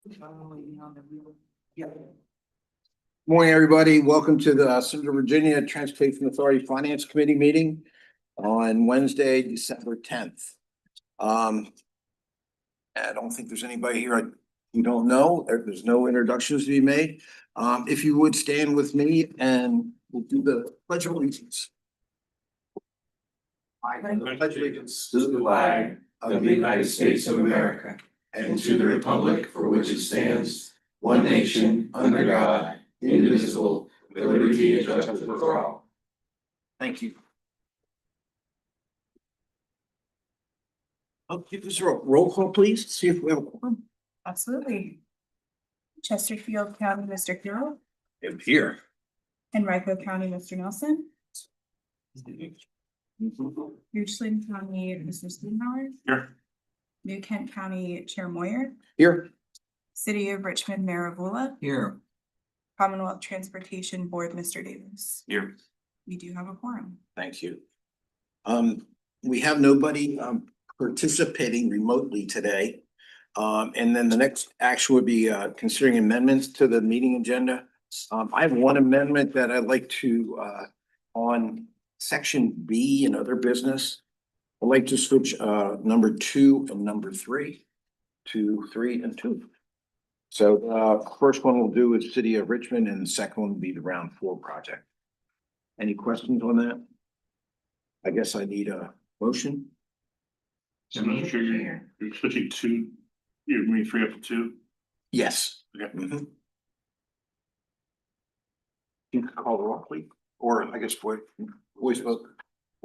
Yeah. Morning, everybody. Welcome to the Central Virginia Transportation Authority Finance Committee meeting on Wednesday, December 10th. I don't think there's anybody here you don't know. There's no introductions to be made. If you would stand with me and we'll do the Pledge of Allegiance. I pledge allegiance to the flag of the United States of America and to the republic for which it stands, one nation, under God, indivisible, with liberty and justice for all. Thank you. I'll give this a roll call, please, see if we have a quorum. Absolutely. Chesterfield County, Mr. Carroll, I'm here. Henrico County, Mr. Nelson, Richland County, Mr. Steenhauer. Here. New Kent County Chair Moyer, Here. City of Richmond Mayor Avula, Here. Commonwealth Transportation Board, Mr. Davis. Here. We do have a quorum. Thank you. We have nobody participating remotely today. And then the next action would be considering amendments to the meeting agenda. I have one amendment that I'd like to on section B and other business. I'd like to switch number 2 and number 3 to 3 and 2. So first one we'll do is City of Richmond, and the second one will be the round 4 project. Any questions on that? I guess I need a motion. I'm not sure you're switching 2, you're moving 3 up to 2. Yes. Okay. Mhm. You can call the roll, please, or I guess voice vote.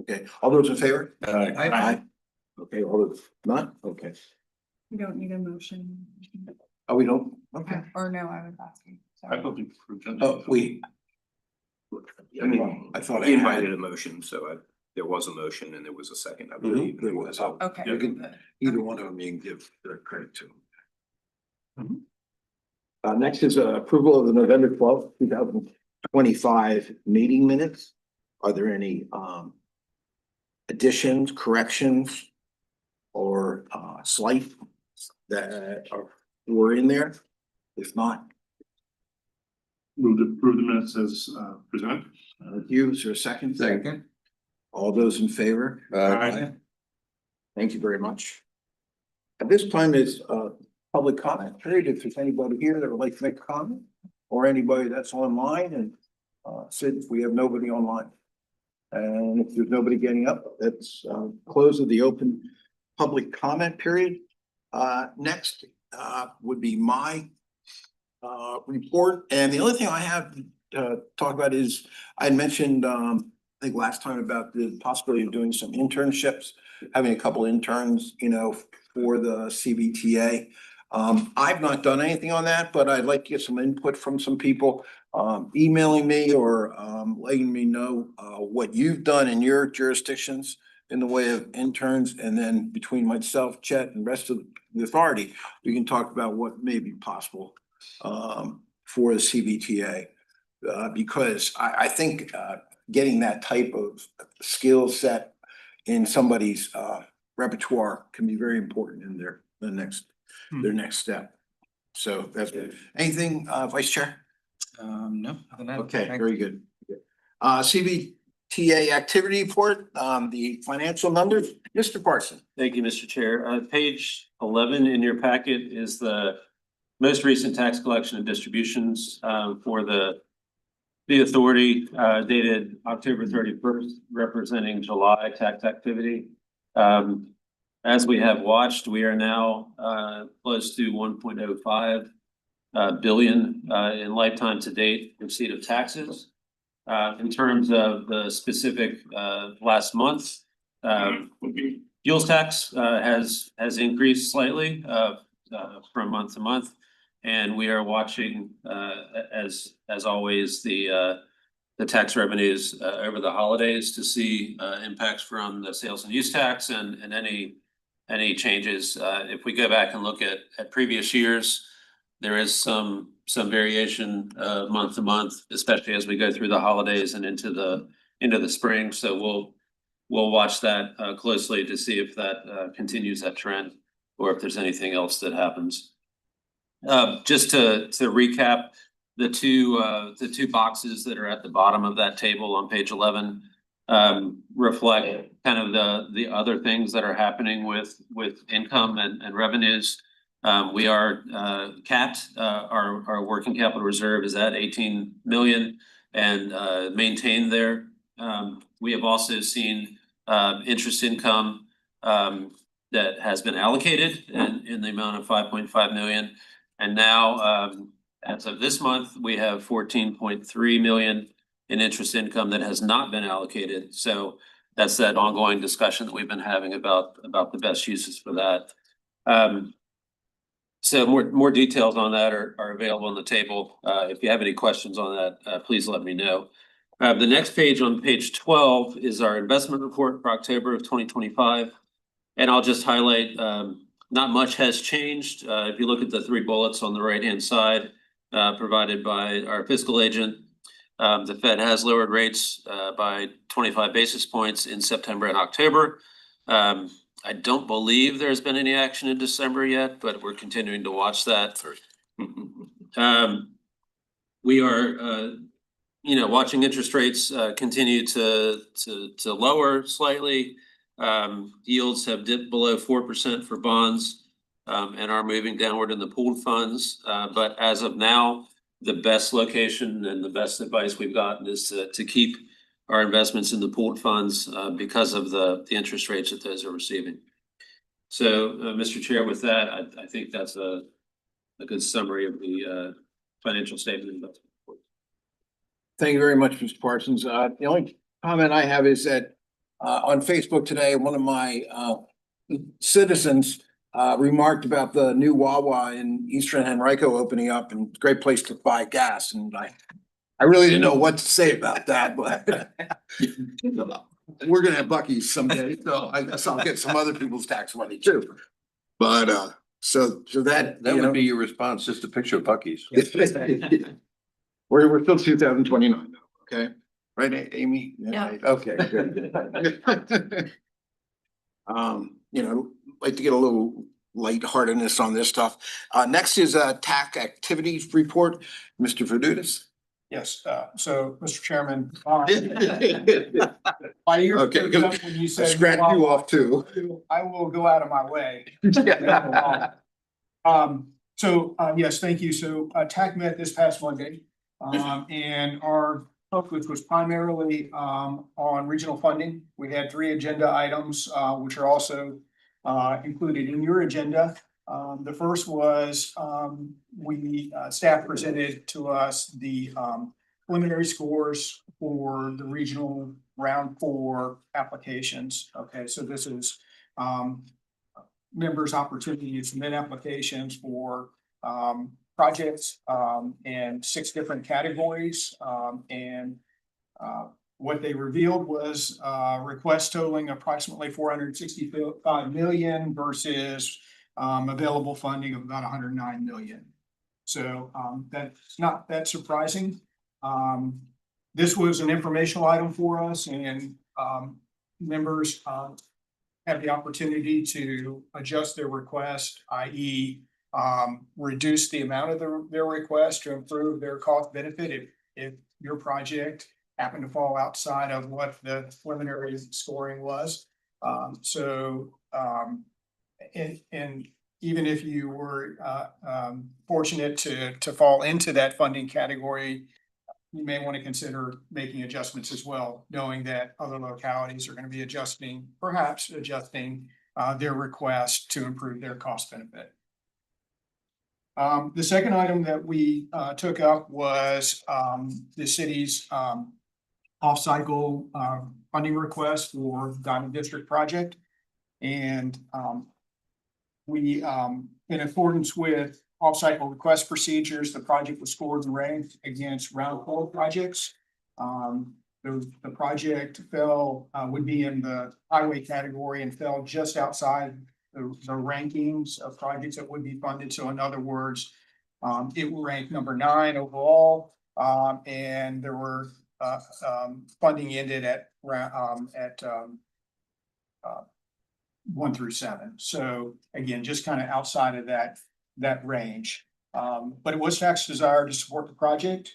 Okay, all those in favor? Aye. Okay, all those not? Okay. We don't need a motion. Oh, we don't? Okay. Or no, I was asking. I Sorry. don't think. Oh, I mean, I thought I He had invited it. a motion, so there was a motion and there was a second, I Mhm, believe. there was. Okay. You can- Either one of them you can give their credit to. Next is approval of the November 12th, 2025 meeting minutes. Are there any additions, corrections, or slight that were in there? If not, Move to approve the minutes as presented. you, is there a second? Second. All those in favor? Aye. Thank you very much. At this time is public comment period. If there's anybody here that would like to make a comment, or anybody that's online, and since we have nobody online. And if there's nobody getting up, that's close of the open public comment period. Next would be my report, and the only thing I have to talk about is I had mentioned I think last time about the possibility of doing some internships, having a couple interns, for the CVTA. I've not done anything on that, but I'd like to get some input from some people emailing me or letting me know what you've done in your jurisdictions in the way of interns, and then between myself, Chet, and the rest of the authority, we can talk about what may be possible for the CVTA. Because I think getting that type of skill set in somebody's repertoire can be very important in their next step. So that's good. Anything, Vice Chair? No. Okay, very good. CVTA activity report, the financial numbers, Mr. Parson. Thank you, Mr. Chair. Page 11 in your packet is the most recent tax collection and distributions for the authority dated October 31st, representing July tax activity. As we have watched, we are now close to 1.05 billion in lifetime to date receipt of taxes. In terms of the specific last month, fuels tax has increased slightly from month to month. And we are watching, as always, the tax revenues over the holidays to see impacts from the sales and use tax and any changes. If we go back and look at previous years, there is some variation month to month, especially as we go through the holidays and into the spring. So we'll watch that closely to see if that continues that trend or if there's anything else that happens. Just to recap, the two boxes that are at the bottom of that table on page 11 reflect kind of the other things that are happening with income and revenues. We are capped. Our working capital reserve is at 18 million and maintained there. We have also seen interest income that has been allocated in the amount of 5.5 million. And now, as of this month, we have 14.3 million in interest income that has not been allocated. So that's that ongoing discussion that we've been having about the best uses for that. So more details on that are available on the table. If you have any questions on that, please let me know. The next page on page 12 is our investment report for October of 2025. And I'll just highlight, not much has changed. If you look at the three bullets on the right-hand side, provided by our fiscal agent, the Fed has lowered rates by 25 basis points in September and October. I don't believe there's been any action in December yet, but we're continuing to watch that. We are, watching interest rates continue to lower slightly. Yields have dipped below 4% for bonds and are moving downward in the pooled funds. But as of now, the best location and the best advice we've gotten is to keep our investments in the pooled funds because of the interest rates that those are receiving. So, Mr. Chair, with that, I think that's a good summary of the financial statement. Thank you very much, Mr. Parsons. The only comment I have is that on Facebook today, one of my citizens remarked about the new Wawa in Eastern Henrico opening up, and great place to buy gas. And I really didn't know what to say about that, but we're gonna have Buc-ee's someday, so I guess I'll get some other people's tax money too. But so that That would be your response, just a picture of Buc-ee's. We're still 2029 though, okay? Right, Amy? Yeah. Okay, good. Like to get a little lightheartedness on this stuff. Next is a TAC activities report, Mr. Vadudas. Yes, so, Mr. Chairman. My ears Okay, perked up when you I said. scratched you off too. I will go out of my way. Yes, thank you. So, TAC met this past Monday. And our focus was primarily, on regional funding. We had 3 agenda items, which are also, included in your agenda. The first was, staff presented to us the, preliminary scores for the regional round 4 applications. Okay, so this is, members' opportunity to submit applications for, projects, in 6 different categories. What they revealed was, requests totaling approximately 465 million versus, available funding of about 109 million. So, that's not that surprising. This was an informational item for us, and, members, have the opportunity to adjust their request, i.e., reduce the amount of their request to improve their cost benefit if your project happened to fall outside of what the preliminary scoring was. And even if you were fortunate to fall into that funding category, you may want to consider making adjustments as well, knowing that other localities are going to be perhaps adjusting their request to improve their cost benefit. The second item that we took up was the city's off-cycle funding request for Diamond District project. And we, in accordance with off-cycle request procedures, the project was scored and ranked against round 4 projects. The project would be in the highway category and fell just outside the rankings of projects that would be funded. So in other words, it ranked number 9 overall, and there were funding ended at 1 through 7. So again, just kind of outside of that range. But it was tax desire to support the project.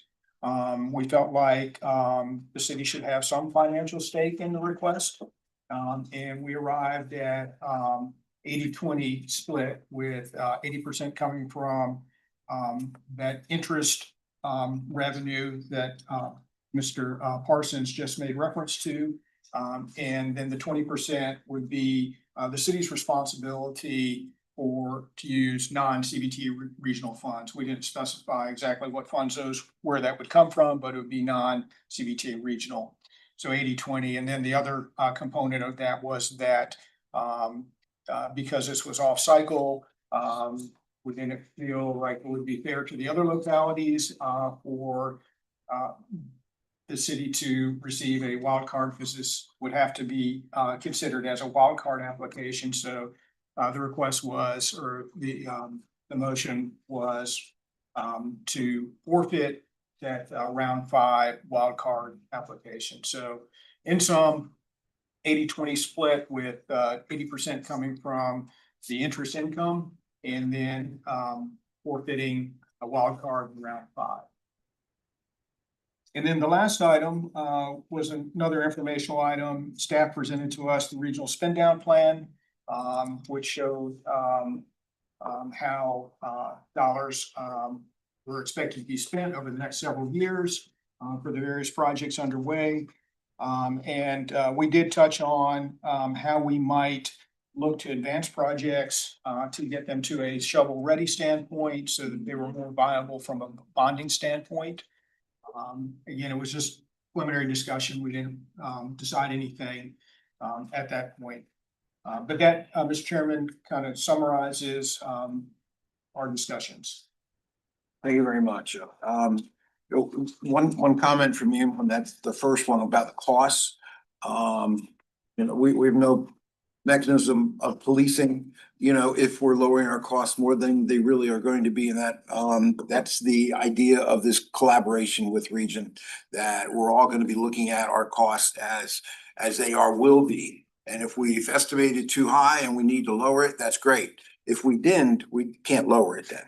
We felt like, the city should have some financial stake in the request. And we arrived at, 80-20 split with, 80% coming from, that interest, revenue that, Mr. Parsons just made reference to. And then the 20% would be, the city's responsibility to use non-CVT regional funds. We didn't specify exactly what funds where that would come from, but it would be non-CVT regional. So 80-20, and then the other component of that was that because this was off cycle, we didn't feel like it would be fair to the other localities for the city to receive a wild card, because this would have to be considered as a wild card application. So the request was, or the motion was to forfeit that round 5 wild card application. So in sum, 80-20 split with 80% coming from the interest income, and then forfeiting a wild card in round 5. And then the last item was another informational item. Staff presented to us the regional spend down plan, which showed how dollars were expected to be spent over the next several years for the various projects underway. And we did touch on how we might look to advance projects to get them to a shovel ready standpoint so that they were more viable from a bonding standpoint. Again, it was just preliminary discussion. We didn't decide anything at that point. But that, Mr. Chairman, kind of summarizes our discussions. Thank you very much. One comment from you, and that's the first one about the costs. We have no mechanism of policing, if we're lowering our costs more than they really are going to be in that. That's the idea of this collaboration with Region, that we're all going to be looking at our costs as they will be. And if we've estimated too high and we need to lower it, that's great. If we didn't, we can't lower it then.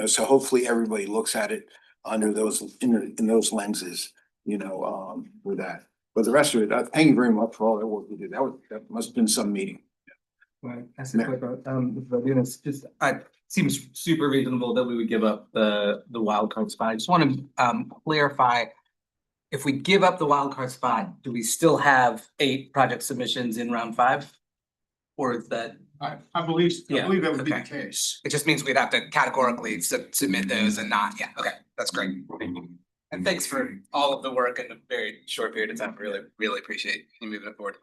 So hopefully everybody looks at it under those, in those lenses, with that. But the rest of it, thank you very much for all that work you did. That must have been some meeting. Right, that's just, seems super reasonable that we would give up the wild card spot. I just want to clarify, if we give up the wild card spot, do we still have 8 project submissions in round 5? Or is that? I believe that would be the case. It just means we'd have to categorically submit those and not, okay, that's great. Thank you. And thanks for all of the work in a very short period of time. Really appreciate you moving it forward.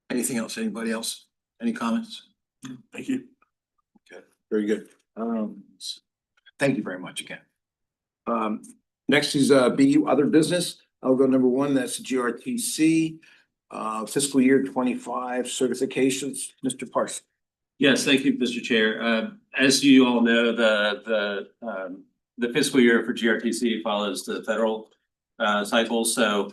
Anything else? Anybody else? Any comments? Thank you. Okay, very good. Thank you very much again. Next is B, other business. I'll go number 1, that's GRTC fiscal year 25 certifications. Mr. Parsons. Yes, thank you, Mr. Chair. As you all know, the fiscal year for GRTC follows the federal cycle. So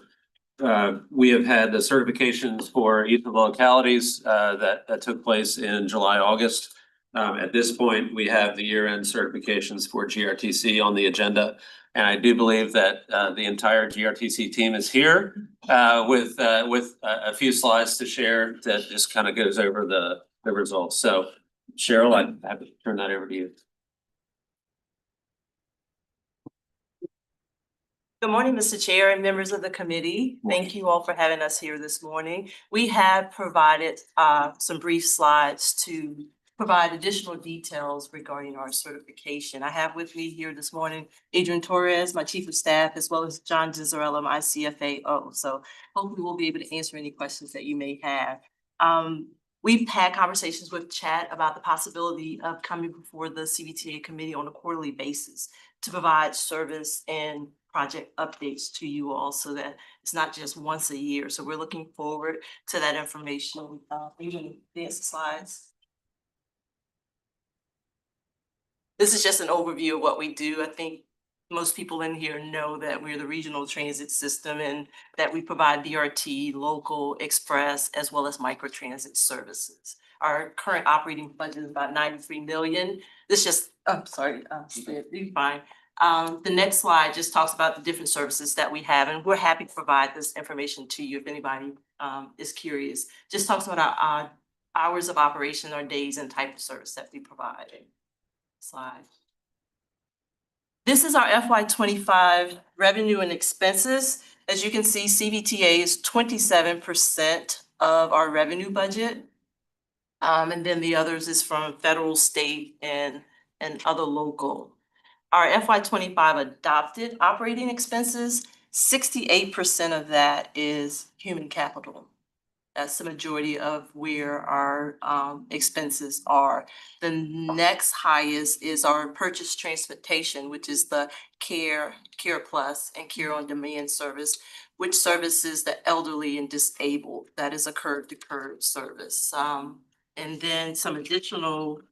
we have had the certifications for each of the localities that took place in July, August. At this point, we have the year-end certifications for GRTC on the agenda. And I do believe that the entire GRTC team is here with a few slides to share that just kind of goes over the results. So Cheryl, I'd have to turn that over to you. Good morning, Mr. Chair and members of the committee. Thank you all for having us here this morning. We have provided some brief slides to provide additional details regarding our certification. I have with me here this morning Adrian Torres, my Chief of Staff, as well as John Dizzarella, my CFAO. So hopefully we'll be able to answer any questions that you may have. We've had conversations with Chad about the possibility of coming before the CVTA committee on a quarterly basis to provide service and project updates to you all so that it's not just once a year. So we're looking forward to that information. You can advance the slides. This is just an overview of what we do. I think most people in here know that we're the regional transit system and that we provide BRT, local, express, as well as microtransit services. Our current operating budget is about 93 million. This just, I'm sorry, you're fine. The next slide just talks about the different services that we have, and we're happy to provide this information to you if anybody is curious. Just talks about our hours of operation, our days, and type of service that we provide. Slide. This is our FY 25 revenue and expenses. As you can see, CVTA is 27% of our revenue budget. And then the others is from federal, state, and other local. Our FY 25 adopted operating expenses, 68% of that is human capital. That's the majority of where our expenses are. The next highest is our purchase transportation, which is the Care Plus, and Care on Demand service, which services the elderly and disabled. That is a curb to curb service. And then some additional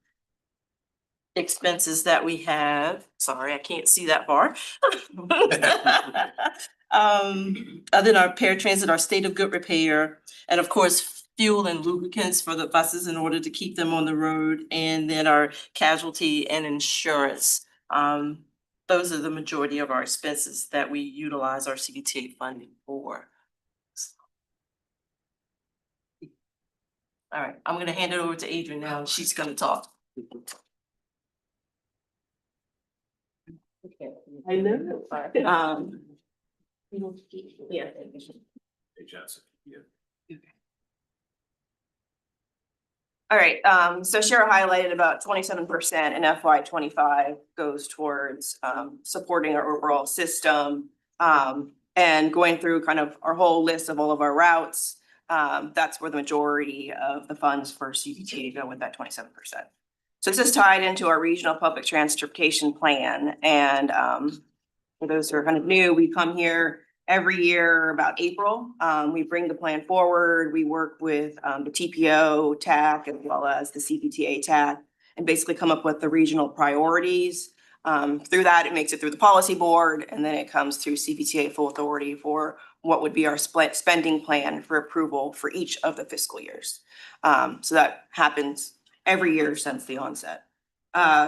expenses that we have. Sorry, I can't see that far. Other than our paratransit, our state of good repair, and of course, fuel and lubricants for the buses in order to keep them on the road, and then our casualty and insurance. Those are the majority of our expenses that we utilize our CVTA funding for. All right, I'm gonna hand it over to Adrienne now, and she's gonna talk. Okay, I know. Yeah. Hey, Johnson, yeah. All right, so Cheryl highlighted about 27% in FY 25 goes towards supporting our overall system. And going through kind of our whole list of all of our routes, that's where the majority of the funds for CVTA go with that 27%. So this is tied into our regional public transportation plan. And for those who are kind of new, we come here every year about April. We bring the plan forward. We work with the TPO, TAC, as well as the CVTA TAC, and basically come up with the regional priorities. Through that, it makes it through the policy board, and then it comes through CVTA full authority for what would be our spending plan for approval for each of the fiscal years. So that happens every year since the onset.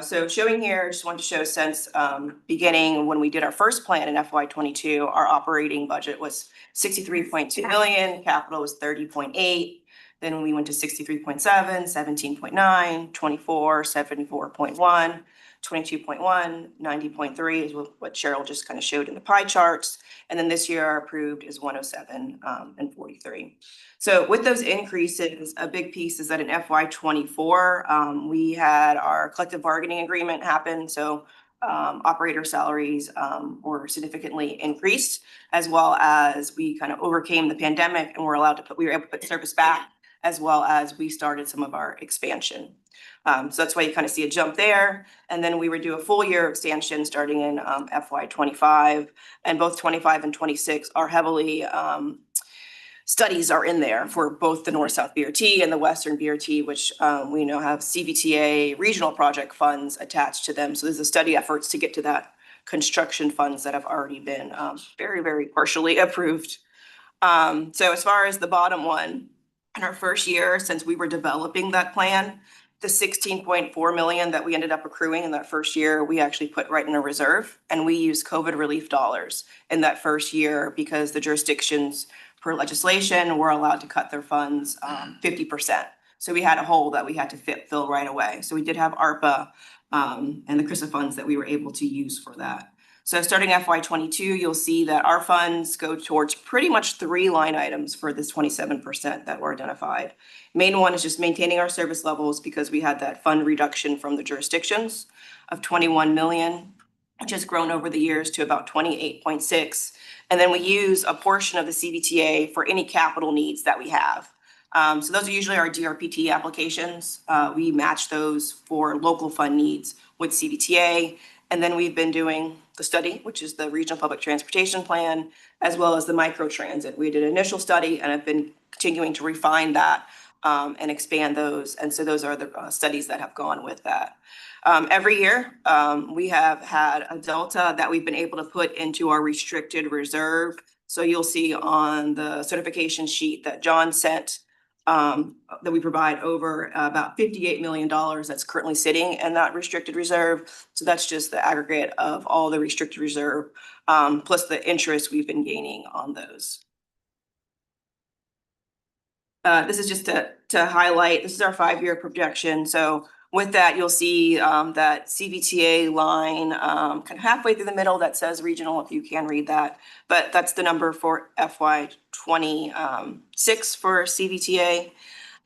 So showing here, just wanted to show since beginning when we did our first plan in FY 22, our operating budget was 63.2 million, capital was 30.8. Then we went to 63.7, 17.9, 24, 74.1, 22.1, 90.3 is what Cheryl just kind of showed in the pie charts. And then this year our approved is 107 and 43. So with those increases, a big piece is that in FY 24, we had our collective bargaining agreement happen. So operator salaries were significantly increased, as well as we kind of overcame the pandemic and we were able to put service back, as well as we started some of our expansion. So that's why you kind of see a jump there. And then we would do a full year expansion starting in FY 25, and both 25 and 26 are heavily studies are in there for both the North-South BRT and the Western BRT, which we know have CVTA regional project funds attached to them. So there's a study efforts to get to that construction funds that have already been very, very partially approved. So as far as the bottom one, in our first year since we were developing that plan, the 16.4 million that we ended up accruing in that first year, we actually put right in a reserve, and we used COVID relief dollars in that first year because the jurisdictions per legislation were allowed to cut their funds 50%. So we had a hole that we had to fill right away. So we did have ARPA and the CRISA funds that we were able to use for that. So starting FY 22, you'll see that our funds go towards pretty much 3 line items for this 27% that were identified. Main one is just maintaining our service levels because we had that fund reduction from the jurisdictions of 21 million, which has grown over the years to about 28.6. And then we use a portion of the CVTA for any capital needs that we have. So those are usually our DRPT applications. We match those for local fund needs with CVTA. And then we've been doing the study, which is the Regional Public Transportation Plan, as well as the microtransit. We did an initial study and have been continuing to refine that and expand those. And so those are the studies that have gone with that. Every year, we have had a delta that we've been able to put into our restricted reserve. So you'll see on the certification sheet that John sent, that we provide over about $58 million that's currently sitting in that restricted reserve. So that's just the aggregate of all the restricted reserve, plus the interest we've been gaining on those. This is just to highlight, this is our 5-year projection. So with that, you'll see that CVTA line kind of halfway through the middle that says regional, if you can read that. But that's the number for FY 26 for CVTA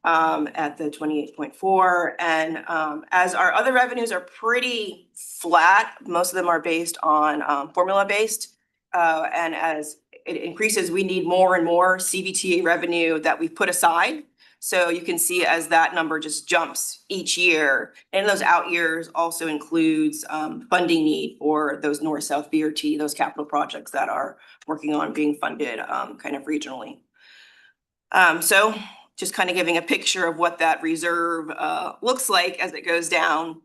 at the 28.4. And as our other revenues are pretty flat, most of them are based on formula based. And as it increases, we need more and more CVTA revenue that we put aside. So you can see as that number just jumps each year. And those out years also includes funding need for those north-south BRT, those capital projects that are working on being funded kind of regionally. So just kind of giving a picture of what that reserve looks like as it goes down.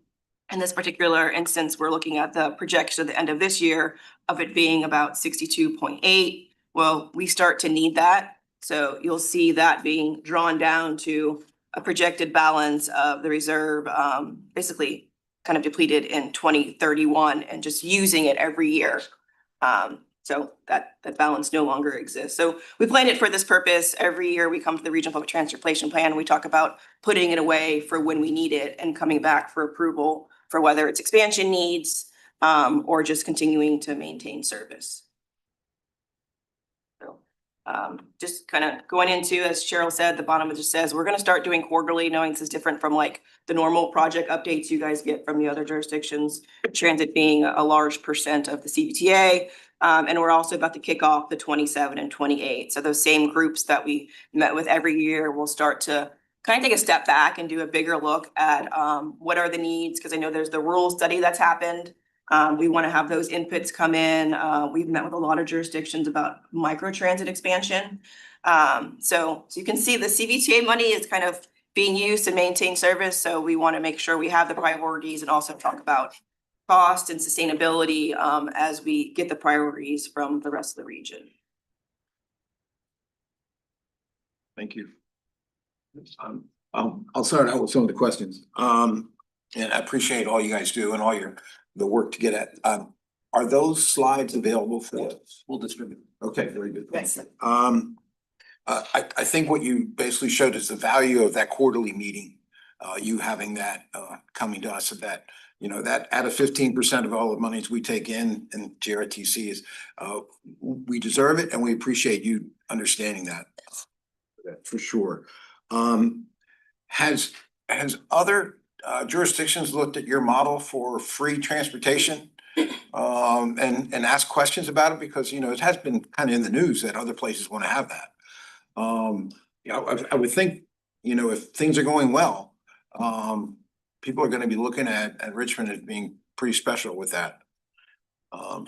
In this particular instance, we're looking at the projection at the end of this year of it being about 62.8. Well, we start to need that. So you'll see that being drawn down to a projected balance of the reserve, basically kind of depleted in 2031 and just using it every year. So that balance no longer exists. So we planned it for this purpose. Every year we come to the Regional Public Transportation Plan. We talk about putting it away for when we need it and coming back for approval for whether it's expansion needs or just continuing to maintain service. So just kind of going into, as Cheryl said, the bottom it just says, we're going to start doing quarterly, knowing this is different from like the normal project updates you guys get from the other jurisdictions, transit being a large percent of the CVTA. And we're also about to kick off the 27 and 28. So those same groups that we met with every year will start to kind of take a step back and do a bigger look at what are the needs, because I know there's the rural study that's happened. We want to have those inputs come in. We've met with a lot of jurisdictions about microtransit expansion. So you can see the CVTA money is kind of being used to maintain service. So we want to make sure we have the priorities and also talk about cost and sustainability as we get the priorities from the rest of the region. Thank you. I'll start out with some of the questions. And I appreciate all you guys do and all the work to get at. Are those slides available for us? We'll distribute. Okay, very good. Yes. I think what you basically showed is the value of that quarterly meeting. You having that coming to us, that that out of 15% of all the monies we take in GRTC is we deserve it, and we appreciate you understanding that for sure. Has other jurisdictions looked at your model for free transportation and asked questions about it? Because it has been kind of in the news that other places want to have that. I would think if things are going well, people are going to be looking at Richmond as being pretty special with that.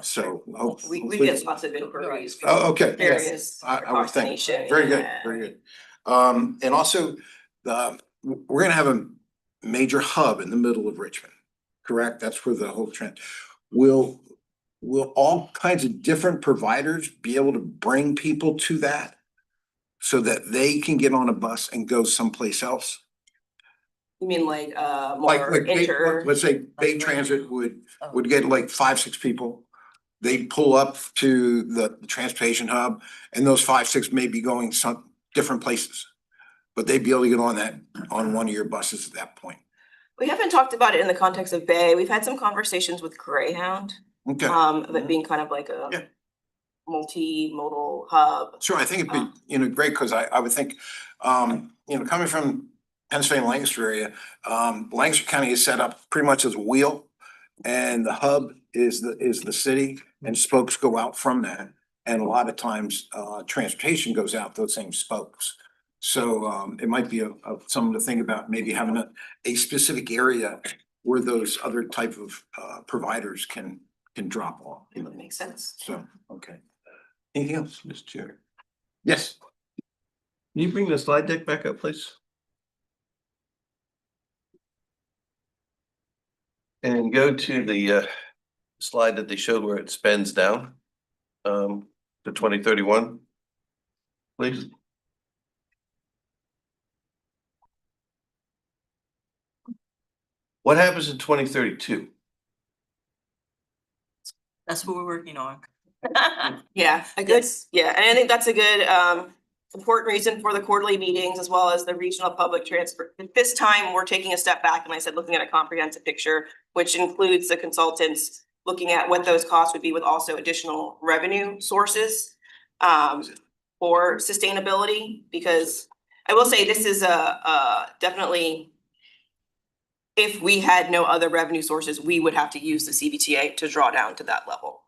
So We get lots of inquiries. Oh, okay. Various I would think. coordination. Very good, very good. And also, we're gonna have a major hub in the middle of Richmond, correct? That's where the whole trend. Will all kinds of different providers be able to bring people to that so that they can get on a bus and go someplace else? You mean like Like, more let's say Bay Transit would get like 5, 6 people. They'd pull up to the transportation hub, and those 5, 6 may be going some different places. But they'd be able to get on one of your buses at that point. We haven't talked about it in the context of Bay. We've had some conversations with Greyhound. Okay. Of it being kind of like a multimodal hub. Sure, I think it'd be, great, because I would think, coming from Pennsylvania, Lancaster area, Lancaster County is set up pretty much as a wheel, and the hub is the city, and spokes go out from that. And a lot of times, transportation goes out those same spokes. So it might be something to think about, maybe having a specific area where those other type of providers can drop off. It would make sense. So, okay. Anything else, Mr. Chair? Yes. Can you bring the slide deck back up, please? And go to the slide that they showed where it spends down to 2031. Please. What happens in 2032? That's what we're working on. Yeah, a good, yeah, and I think that's a good important reason for the quarterly meetings as well as the regional public transport. At this time, we're taking a step back, and I said, looking at a comprehensive picture, which includes the consultants looking at what those costs would be with also additional revenue sources for sustainability, because I will say this is a definitely, if we had no other revenue sources, we would have to use the CVTA to draw down to that level.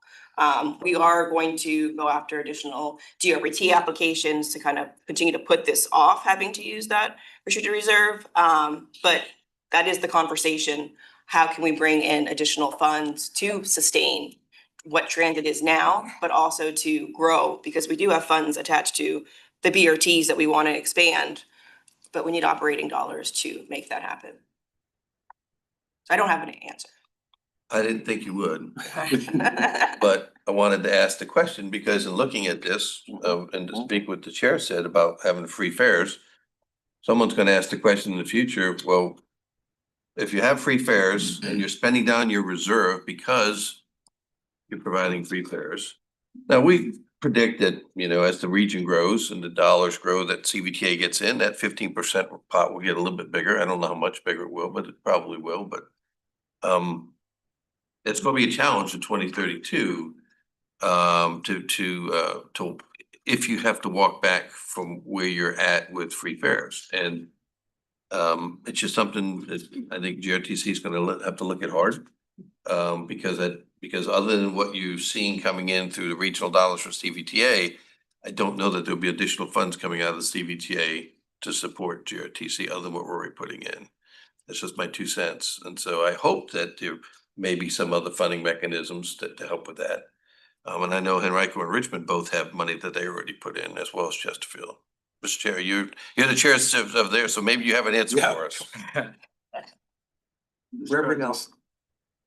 We are going to go after additional DRT applications to kind of continue to put this off having to use that restricted reserve. But that is the conversation. How can we bring in additional funds to sustain what transit is now, but also to grow? Because we do have funds attached to the BRTs that we want to expand, but we need operating dollars to make that happen. So I don't have an answer. I didn't think you would, but I wanted to ask the question because in looking at this, and to speak what the chair said about having free fares, someone's gonna ask the question in the future, well, if you have free fares and you're spending down your reserve because you're providing free fares. Now, we predict that, you know, as the region grows and the dollars grow that CVTA gets in, that 15% pot will get a little bit bigger. I don't know how much bigger it will, but it probably will, but it's gonna be a challenge in 2032 to if you have to walk back from where you're at with free fares. And it's just something that I think GRTC is gonna have to look at hard. Because other than what you've seen coming in through the regional dollars from CVTA, I don't know that there'll be additional funds coming out of the CVTA to support GRTC other than what we're already putting in. That's just my 2 cents. And so I hope that there may be some other funding mechanisms to help with that. And I know Henrico and Richmond both have money that they already put in as well as Chesterfield. Mr. Chair, you're the chair of there, so maybe you have an answer for us. Reverend Nelson.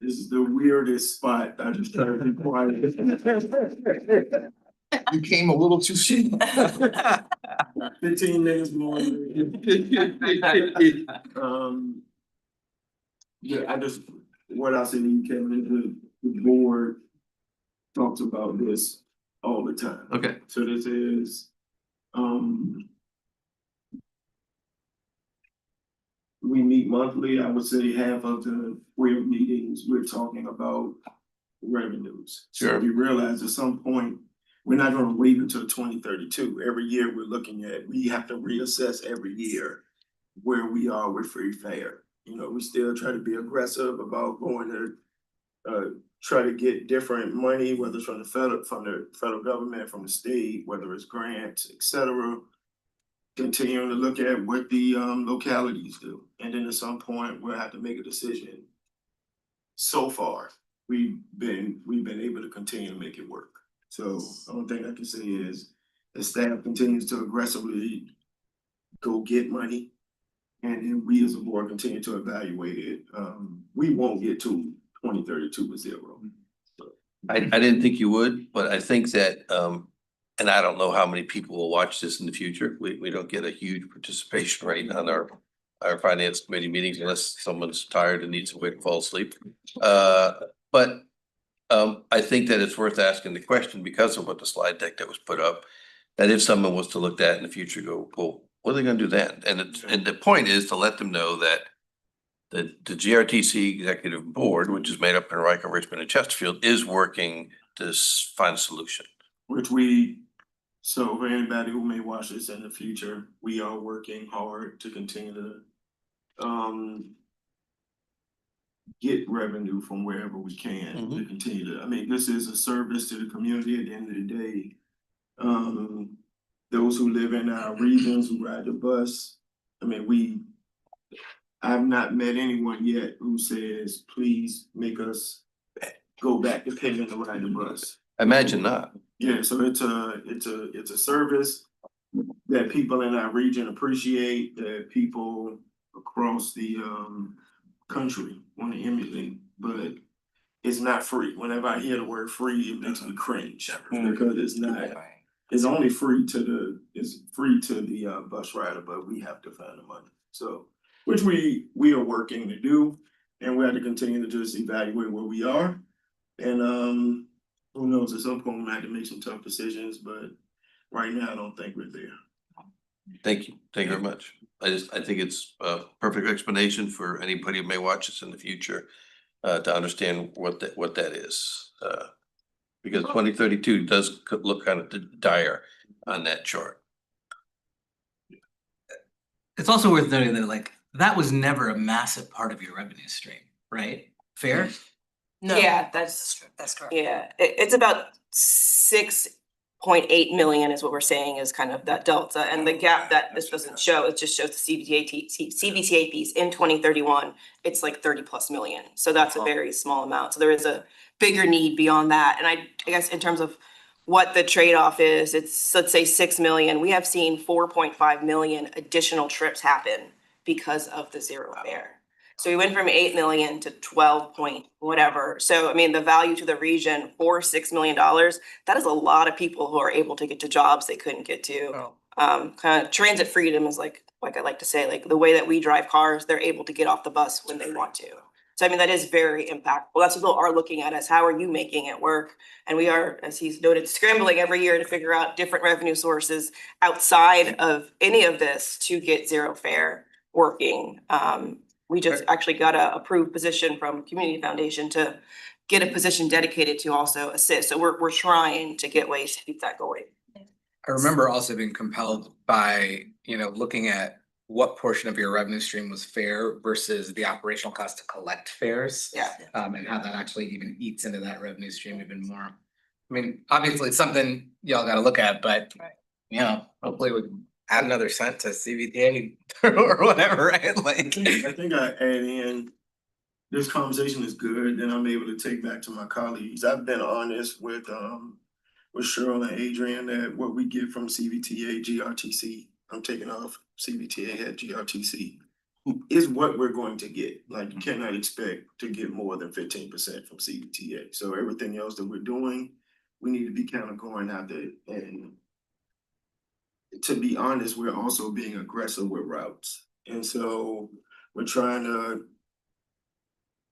This is the weirdest spot. I just try to be quiet. You came a little too soon. 15 minutes more. Yeah, what I said, you came into the board talks about this all the time. Okay. So this is, we meet monthly. I would say half of the meetings, we're talking about revenues. So Sure. we realize at some point, we're not gonna wait until 2032. Every year we're looking at, we have to reassess every year where we are with free fare. You know, we still try to be aggressive about going to try to get different money, whether it's from the federal government, from the state, whether it's grants, et cetera. Continuing to look at what the localities do. And then at some point, we'll have to make a decision. So far, we've been able to continue to make it work. So the only thing I can say is the staff continues to aggressively go get money. And then we as a board continue to evaluate it. We won't get to 2032 with zero. I didn't think you would, but I think that, and I don't know how many people will watch this in the future. We don't get a huge participation rate on our finance committee meetings unless someone's tired and needs a way to fall asleep. But I think that it's worth asking the question because of what the slide deck that was put up, that if someone was to look at in the future, go, well, what are they gonna do then? And the point is to let them know that the GRTC executive board, which is made up in Henrico, Richmond, and Chesterfield, is working to find a solution. So for anybody who may watch this in the future, we are working hard to continue to get revenue from wherever we can to continue to, I mean, this is a service to the community at the end of the day. Those who live in our regions who ride the bus, I mean, I've not met anyone yet who says, please make us go back to paying to ride the bus. Imagine not. Yeah, so it's a service that people in our region appreciate, that people across the country want to emulate. but it's not free. Whenever I hear the word free, it makes me cringe because it's not. It's only free to the bus rider, but we have to find the money. So, which we are working to do, and we have to continue to just evaluate where we are. And who knows, at some point we might have to make some tough decisions, but right now I don't think we're there. Thank you. Thank you very much. I think it's a perfect explanation for anybody who may watch us in the future to understand what that is. Because 2032 does look kind of dire on that chart. It's also worth noting that like, that was never a massive part of your revenue stream, right? Fair? No. Yeah, that's correct. Yeah, it's about 6.8 million is what we're saying is kind of that delta, and the gap that this doesn't show, it just shows the CVTA piece in 2031, it's like 30+ million. So that's a very small amount. So there is a bigger need beyond that. And I guess in terms of what the trade-off is, it's, let's say 6 million. We have seen 4.5 million additional trips happen because of the zero fare. So we went from 8 million to 12 point whatever. So I mean, the value to the region for $6 million, that is a lot of people who are able to get to jobs they couldn't get to. Kind of transit freedom is like I like to say, like the way that we drive cars, they're able to get off the bus when they want to. So I mean, that is very impactful. That's what people are looking at us. How are you making it work? And we are, as he's noted, scrambling every year to figure out different revenue sources outside of any of this to get zero fare working. We just actually got a approved position from Community Foundation to get a position dedicated to also assist. So we're trying to get ways to keep that going. I remember also being compelled by, looking at what portion of your revenue stream was fare versus the operational cost to collect fares. Yeah. And how that actually even eats into that revenue stream even more. I mean, obviously it's something y'all gotta look at, but, hopefully we can add another cent to CVTA or whatever, right? Like. I think I add in, this conversation is good, and I'm able to take back to my colleagues. I've been honest with Cheryl and Adrian that what we get from CVTA, GRTC, I'm taking off CVTA at GRTC, is what we're going to get. Like, you cannot expect to get more than 15% from CVTA. So everything else that we're doing, we need to be kind of going out there. And to be honest, we're also being aggressive with routes. And so we're trying to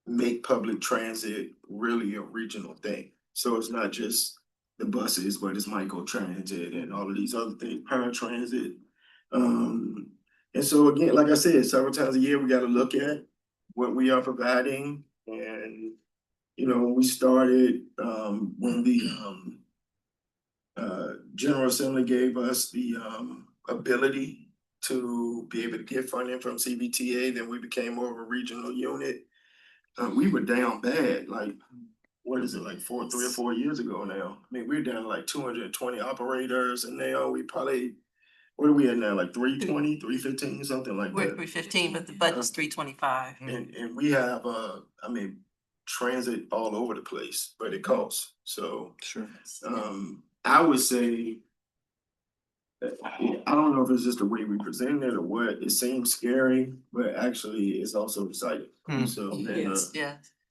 make public transit really a regional thing. So it's not just the buses, but it's micro transit and all of these other things, paratransit. And so again, like I said, several times a year, we got to look at what we are providing. And, when we started, when the General Assembly gave us the ability to be able to get funding from CVTA, then we became more of a regional unit. We were down bad, like, what is it, like 3 or 4 years ago now? I mean, we're down to like 220 operators, and now we probably, what are we at now, like 320, 315, something like that? We're 315, but the budget's 325. And we have, transit all over the place, but it costs. So Sure. I would say, I don't know if it's just the way we present it or what, it seems scary, but actually it's also exciting. So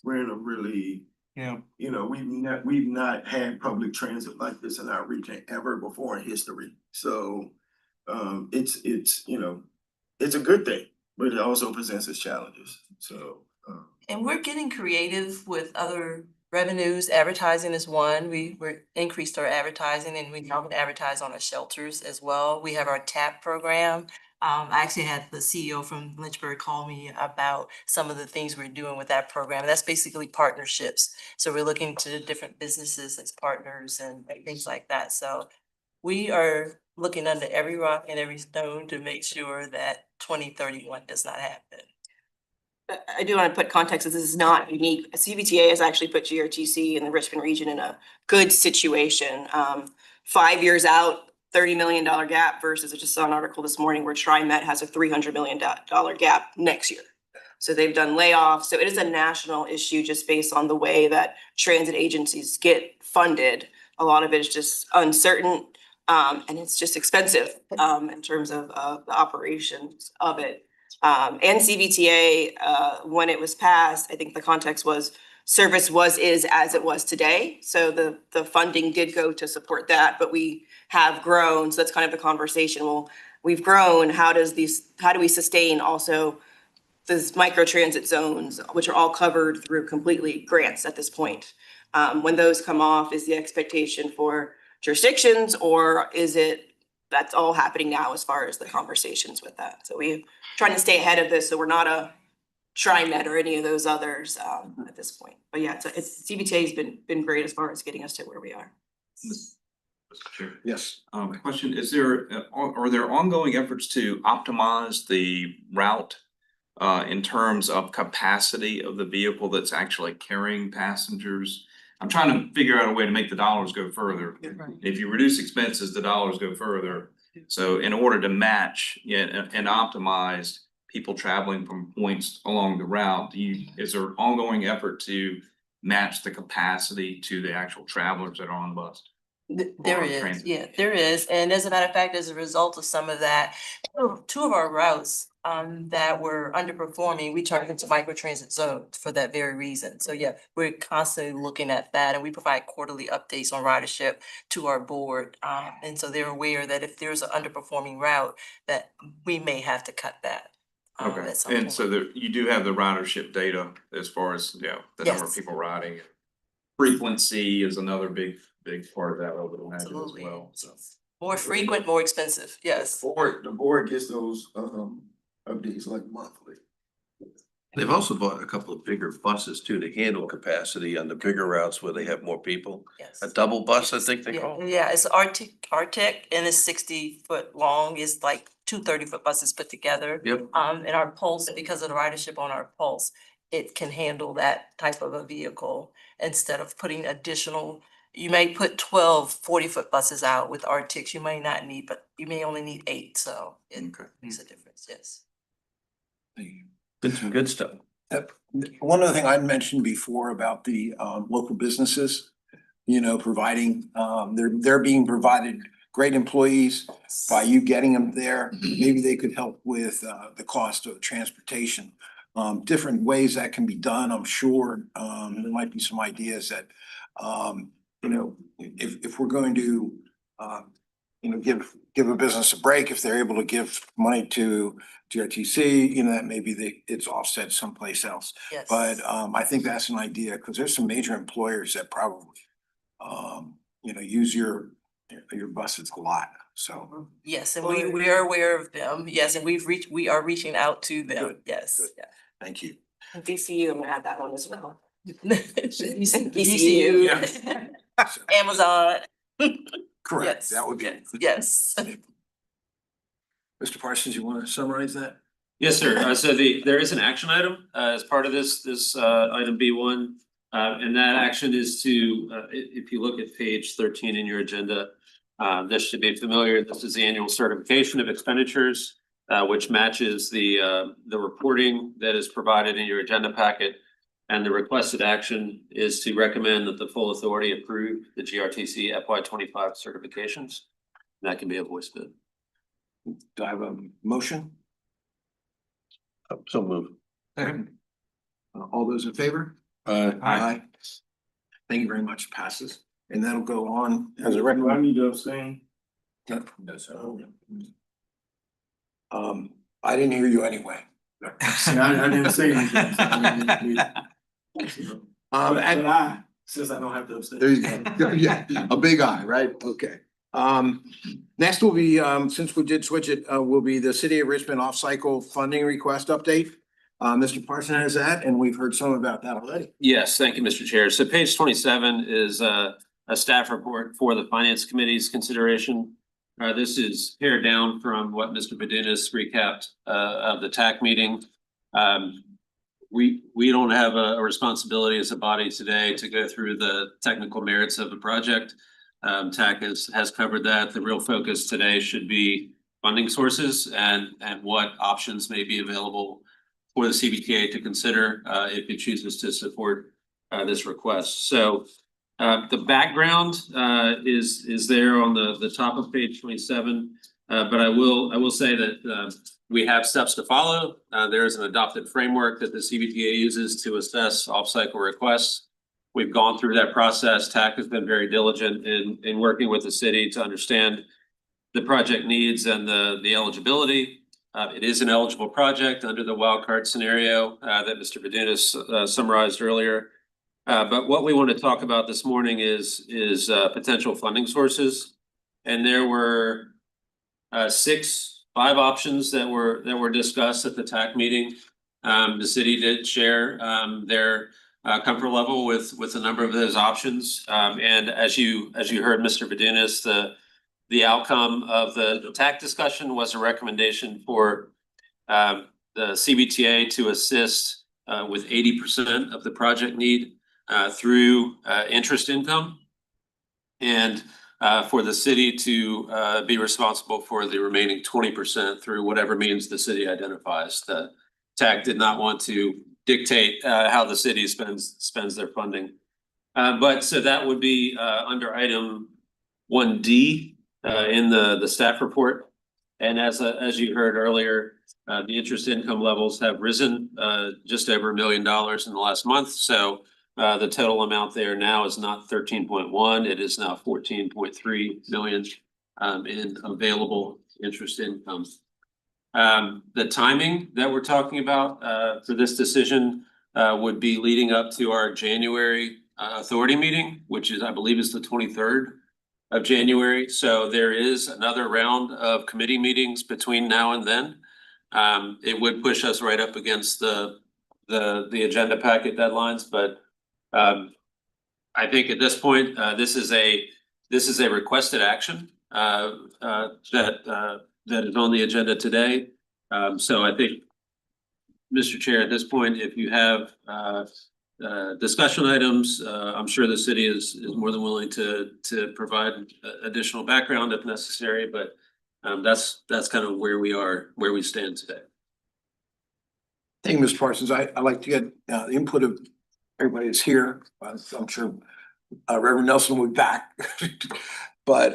we're in a really, we've not had public transit like this in our region ever before in history. So it's a good thing, but it also presents its challenges. So And we're getting creative with other revenues. Advertising is one. We're increased our advertising, and we now can advertise on our shelters as well. We have our TAP program. I actually had the CEO from Lynchburg call me about some of the things we're doing with that program. That's basically partnerships. So we're looking to different businesses as partners and things like that. So we are looking under every rock and every stone to make sure that 2031 does not happen. I do want to put context that this is not unique. CVTA has actually put GRTC in the Richmond region in a good situation. 5 years out, $30 million gap versus I just saw an article this morning where TriMet has a $300 million gap next year. So they've done layoffs. So it is a national issue just based on the way that transit agencies get funded. A lot of it is just uncertain and it's just expensive in terms of the operations of it. And CVTA, when it was passed, I think the context was service is as it was today. So the funding did go to support that, but we have grown. So that's kind of the conversation. Well, we've grown. How do we sustain also those micro transit zones, which are all covered through completely grants at this point? When those come off, is the expectation for jurisdictions, or is it that's all happening now as far as the conversations with that? So we're trying to stay ahead of this, so we're not a TriMet or any of those others at this point. But yeah, it's CVTA's been great as far as getting us to where we are. Mr. Chair. Yes. Question, are there ongoing efforts to optimize the route in terms of capacity of the vehicle that's actually carrying passengers? I'm trying to figure out a way to make the dollars go further. If you reduce expenses, the dollars go further. So in order to match and optimize people traveling from points along the route, is there ongoing effort to match the capacity to the actual travelers that are on the bus? There is, yeah, there is. And as a matter of fact, as a result of some of that, two of our routes that were underperforming, we turned into microtransit zones for that very reason. So yeah, we're constantly looking at that, and we provide quarterly updates on ridership to our board. And so they're aware that if there's an underperforming route, that we may have to cut that. Okay, at some and point. so you do have the ridership data as far as, the number of Yes. people riding. Frequency is another big part of that, I would imagine as Absolutely. well, so. More frequent, more expensive, yes. The board gets those updates like monthly. They've also bought a couple of bigger buses too to handle capacity on the bigger routes where they have more people. Yes. A double bus, I think they call it. Yeah, it's Arctic, and it's 60-foot long. It's like 2 30-foot buses put together. Yep. And our Pulse, because of the ridership on our Pulse, it can handle that type of a vehicle instead of putting additional. You may put 12 40-foot buses out with Arctics. You may not need, but you may only need 8. So it makes a difference. Yes. Been some good stuff. One other thing I mentioned before about the local businesses, providing, they're being provided great employees by you getting them there. Maybe they could help with the cost of transportation. Different ways that can be done, I'm sure. There might be some ideas that, if we're going to, give a business a break, if they're able to give money to GRTC, that maybe it's offset someplace else. Yes. But I think that's an idea, because there's some major employers that probably use your buses a lot, so. Yes, and we are aware of them. Yes, and we are reaching out to them. Good, Yes. good. Yeah. Thank you. And DCU, I'm gonna add that one as well. DCU. Amazon. Correct, Yes, that would be. yes. Mr. Parsons, you want to summarize that? Yes, sir. So there is an action item as part of this item B1. And that action is to, if you look at page 13 in your agenda, this should be familiar. This is the annual certification of expenditures, which matches the reporting that is provided in your agenda packet. And the requested action is to recommend that the full authority approve the GRTC FY25 certifications. And that can be a voice vote. Do I have a motion? So move. All those in favor? Aye. Thank you very much. Passes. And that'll go on as a Do I recommend. need to abstain? I didn't hear you anyway. I didn't say anything. So I didn't- And since I don't have to abstain. there you go. Yeah, a big eye, right? Okay. Next will be, since we did switch it, will be the City of Richmond off-cycle funding request update. Mr. Parson has that, and we've heard some about that already. Yes, thank you, Mr. Chair. So page 27 is a staff report for the Finance Committee's consideration. This is pared down from what Mr. Badunas recapped of the TAC meeting. We don't have a responsibility as a body today to go through the technical merits of the project. TAC has covered that. The real focus today should be funding sources and what options may be available for the CVTA to consider if it chooses to support this request. So the background is there on the top of page 27. But I will say that we have steps to follow. There is an adopted framework that the CVTA uses to assess off-cycle requests. We've gone through that process. TAC has been very diligent in working with the city to understand the project needs and the eligibility. It is an eligible project under the wildcard scenario that Mr. Badunas summarized earlier. But what we want to talk about this morning is potential funding sources. And there were five options that were discussed at the TAC meeting. The city did share their comfort level with a number of those options. And as you heard Mr. Badunas, the outcome of the TAC discussion was a recommendation for the CVTA to assist with 80% of the project need through interest income, and for the city to be responsible for the remaining 20% through whatever means the city identifies. The TAC did not want to dictate how the city spends their funding. But so that would be under item 1D in the staff report. And as you heard earlier, the interest income levels have risen just over $1 million in the last month. So the total amount there now is not 13.1, it is now 14.3 million in available interest income. The timing that we're talking about for this decision would be leading up to our January authority meeting, which is, I believe, is the 23rd of January. So there is another round of committee meetings between now and then. It would push us right up against the agenda packet deadlines, but I think at this point, this is a requested action that is on the agenda today. So I think, Mr. Chair, at this point, if you have discussion items, I'm sure the city is more than willing to provide additional background if necessary, but that's kind of where we stand today. Thank you, Mr. Parsons. I'd like to get the input of everybody that's here. I'm sure Reverend Nelson will be back. But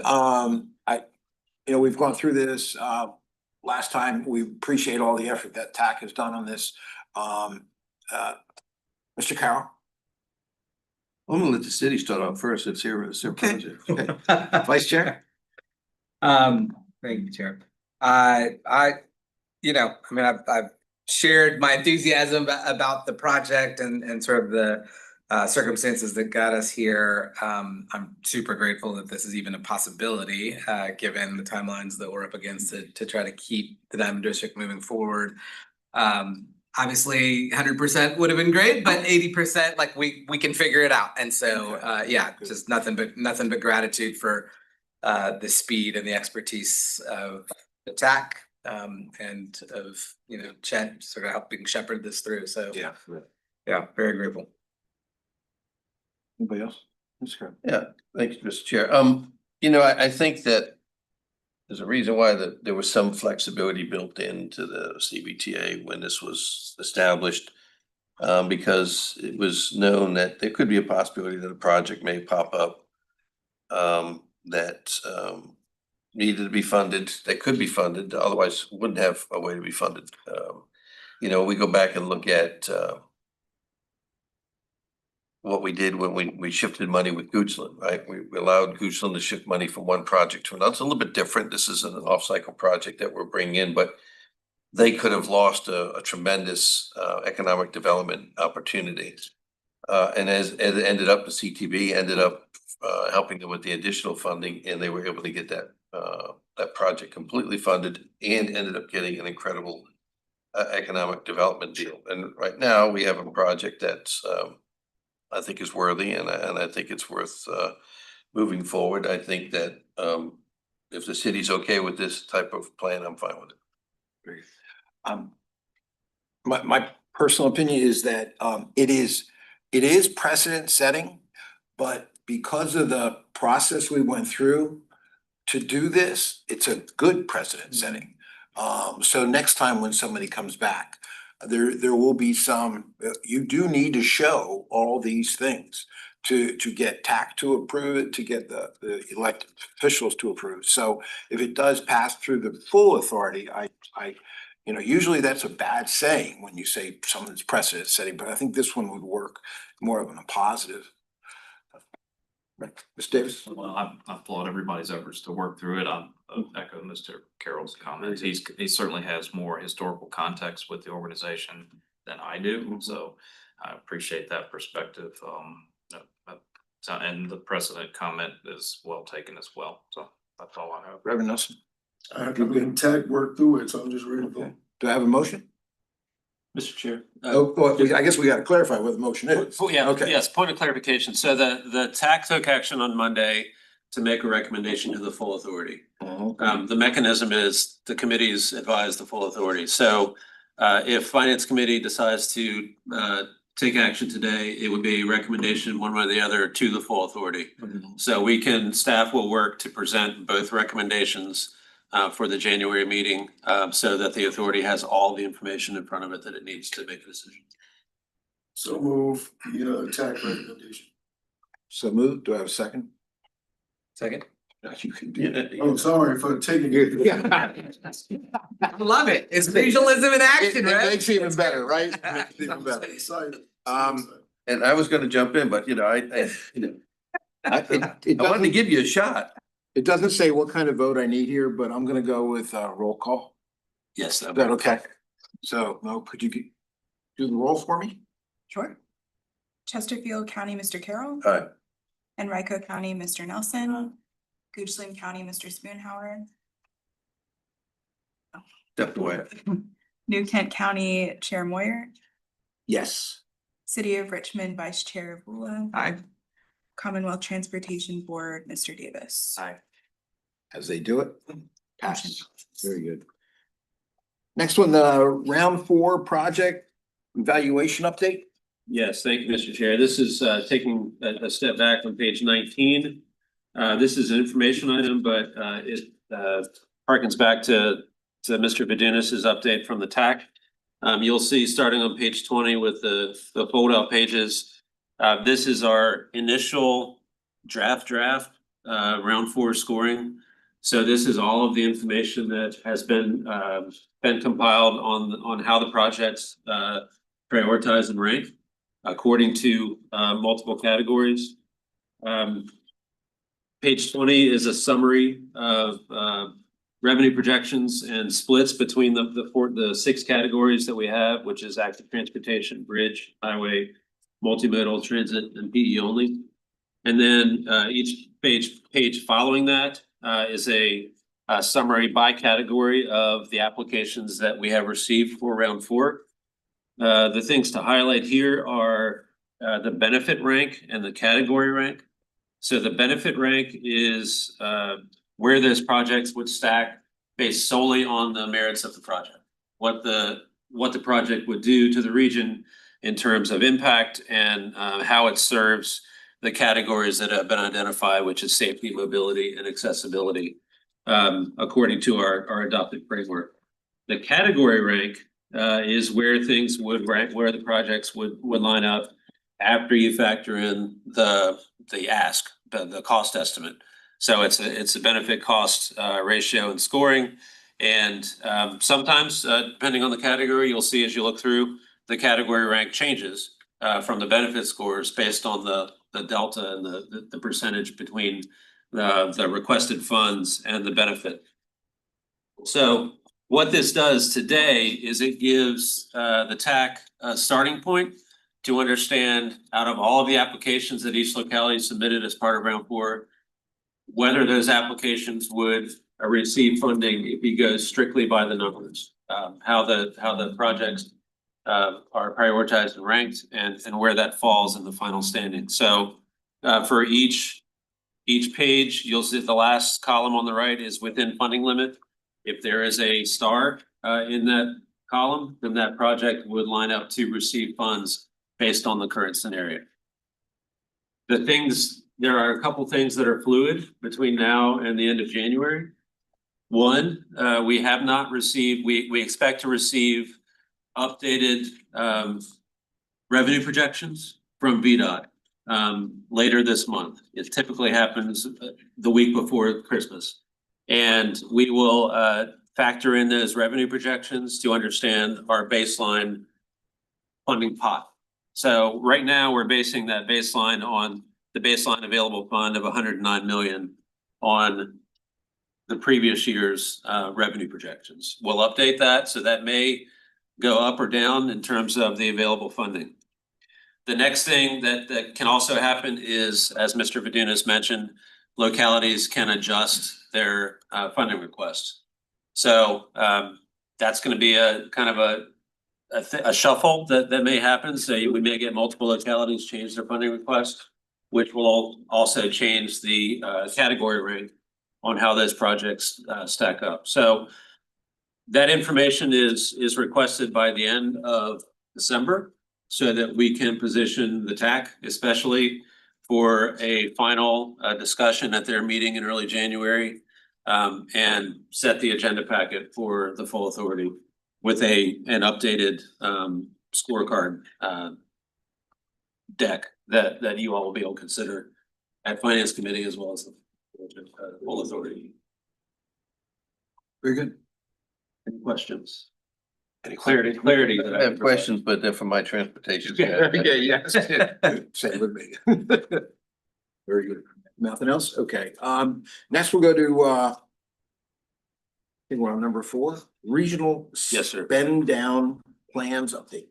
we've gone through this last time. We appreciate all the effort that TAC has done on this. Mr. Carroll? I'm gonna let the city start off first. It's their project. Okay. Vice Chair? Thank you, Chair. I've shared my enthusiasm about the project and sort of the circumstances that got us here. I'm super grateful that this is even a possibility, given the timelines that we're up against to try to keep the Diamond District moving forward. Obviously 100% would have been great, but 80%, like we can figure it out. And so, just nothing but gratitude for the speed and the expertise of the TAC and of, Chet sort of helping shepherd this through. So yeah, very grateful. Anybody else? Mr. Carroll? Yeah, thank you, Mr. Chair. I think that there's a reason why there was some flexibility built into the CVTA when this was established. Because it was known that there could be a possibility that a project may pop up that needed to be funded, that could be funded, otherwise wouldn't have a way to be funded. We go back and look at what we did when we shifted money with Goochland, right? We allowed Goochland to shift money from one project to another. It's a little bit different. This is an off-cycle project that we're bringing in, but they could have lost a tremendous economic development opportunity. And as it ended up, the CTB ended up helping them with the additional funding, and they were able to get that project completely funded and ended up getting an incredible economic development deal. And right now we have a project that's I think is worthy, and I think it's worth moving forward. I think that if the city's okay with this type of plan, I'm fine with it. My personal opinion is that it is precedent setting, but because of the process we went through to do this, it's a good precedent setting. So next time when somebody comes back, there will be you do need to show all these things to get TAC to approve it, to get the elected officials to approve. So if it does pass through the full authority, you know, usually that's a bad saying when you say someone's precedent setting, but I think this one would work more of a positive. Ms. Davis? Well, I applaud everybody's efforts to work through it. I echo Mr. Carroll's comments. He certainly has more historical context with the organization than I do, so I appreciate that perspective. And the precedent comment is well taken as well, so that's all I have. Reverend Nelson? I can tech work through it, so I'm just ready to go. Do I have a motion? Mr. Chair. I guess we gotta clarify what the motion is. Yeah, Okay. yes, point of clarification. So the TAC took action on Monday to make a recommendation to the full authority. The mechanism is the committees advise the full authority. So if Finance Committee decides to take action today, it would be a recommendation one way or the other to the full authority. So staff will work to present both recommendations for the January meeting, so that the authority has all the information in front of it that it needs to make a decision. So move the TAC recommendation. So moved. Do I have a second? Second. You can do it. I'm sorry for taking it. I love it. It's visualism in action, It right? makes it even better, right? It makes it even better. Excited. And I was gonna jump in, but you know, I It wanted to doesn't, give you a shot. it doesn't say what kind of vote I need here, but I'm gonna go with roll call. Yes, Is that okay? So, no, could you do the roll for me? Sure. Chesterfield County, Mr. Carroll. Aye. Enrico County, Mr. Nelson. Goochland County, Mr. Spoonhour. Stepped away. New Kent County, Chair Moyer. Yes. City of Richmond, Vice Chair Vula. Aye. Commonwealth Transportation Board, Mr. Davis. Aye. As they do it, pass. Very good. Next one, the round 4 project evaluation update. Yes, thank you, Mr. Chair. This is taking a step back on page 19. This is an information item, but it harkens back to Mr. Badunas' update from the TAC. You'll see starting on page 20 with the fold out pages. This is our initial draft round 4 scoring. So this is all of the information that has been compiled on how the projects prioritize and rank according to multiple categories. Page 20 is a summary of revenue projections and splits between the 6 categories that we have, which is active transportation, bridge, highway, multimodal, transit, and PE only. And then each page following that is a summary by category of the applications that we have received for round 4. The things to highlight here are the benefit rank and the category rank. So the benefit rank is where those projects would stack based solely on the merits of the project. What the project would do to the region in terms of impact and how it serves the categories that have been identified, which is safety, mobility, and accessibility, according to our adopted framework. The category rank is where things would rank, where the projects would line up after you factor in the ask, the cost estimate. So it's a benefit cost ratio and scoring. And sometimes, depending on the category, you'll see as you look through, the category rank changes from the benefit scores based on the delta and the percentage between the requested funds and the benefit. So what this does today is it gives the TAC a starting point to understand, out of all of the applications that each locality submitted as part of round 4, whether those applications would receive funding if you go strictly by the numbers, how the projects are prioritized and ranked, and where that falls in the final standing. So for each page, you'll see the last column on the right is within funding limit. If there is a star in that column, then that project would line up to receive funds based on the current scenario. There are a couple things that are fluid between now and the end of January. One, we have not received, we expect to receive updated revenue projections from VDOT later this month. It typically happens the week before Christmas. And we will factor in those revenue projections to understand our baseline funding pot. So right now, we're basing that baseline on the baseline available fund of 109 million on the previous year's revenue projections. We'll update that, so that may go up or down in terms of the available funding. The next thing that can also happen is, as Mr. Vadunas mentioned, localities can adjust their funding request. So that's going to be a kind of a shuffle that may happen. So we may get multiple localities change their funding request, which will also change the category rank on how those projects stack up. So that information is requested by the end of December so that we can position the TAC, especially for a final discussion at their meeting in early January, and set the agenda packet for the full authority with an updated scorecard deck that you all will be able to consider at Finance Committee as well as the full authority. Very good. Any questions? Any clarity? I have questions, but they're from my transportation. Same with me. Very good. Nothing else? Okay, next we'll go to I think we're on number 4, regional. Yes, sir. Spend down plans update.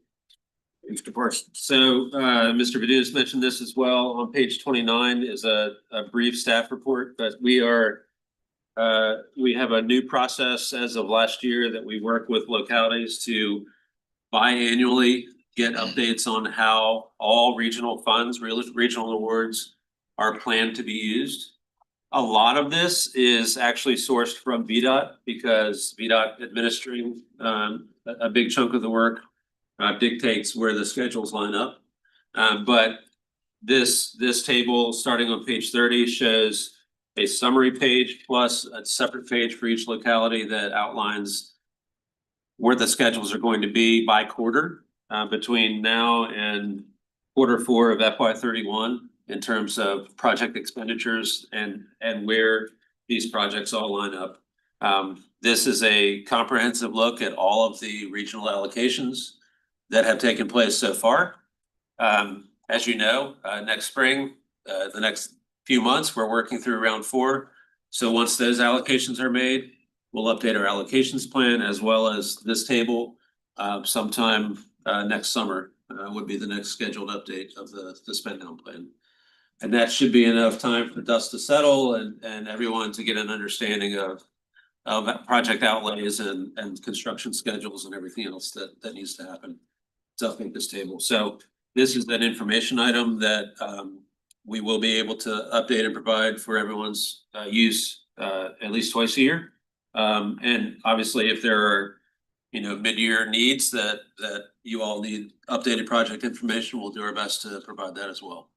Mr. Parsons. So Mr. Vadunas mentioned this as well. On page 29 is a brief staff report, but we have a new process as of last year that we work with localities to biannually get updates on how all regional funds, regional awards are planned to be used. A lot of this is actually sourced from VDOT because VDOT administering a big chunk of the work dictates where the schedules line up. But this table, starting on page 30, shows a summary page plus a separate page for each locality that outlines where the schedules are going to be by quarter between now and Q4 of FY31 in terms of project expenditures and where these projects all line up. This is a comprehensive look at all of the regional allocations that have taken place so far. As you know, next spring, the next few months, we're working through round 4. So once those allocations are made, we'll update our allocations plan as well as this table sometime next summer would be the next scheduled update of the spend down plan. And that should be enough time for the dust to settle and everyone to get an understanding of project outlays and construction schedules and everything else that needs to happen to update this table. So this is that information item that we will be able to update and provide for everyone's use at least twice a year. And obviously, if there are mid-year needs that you all need updated project information, we'll do our best to provide that as well.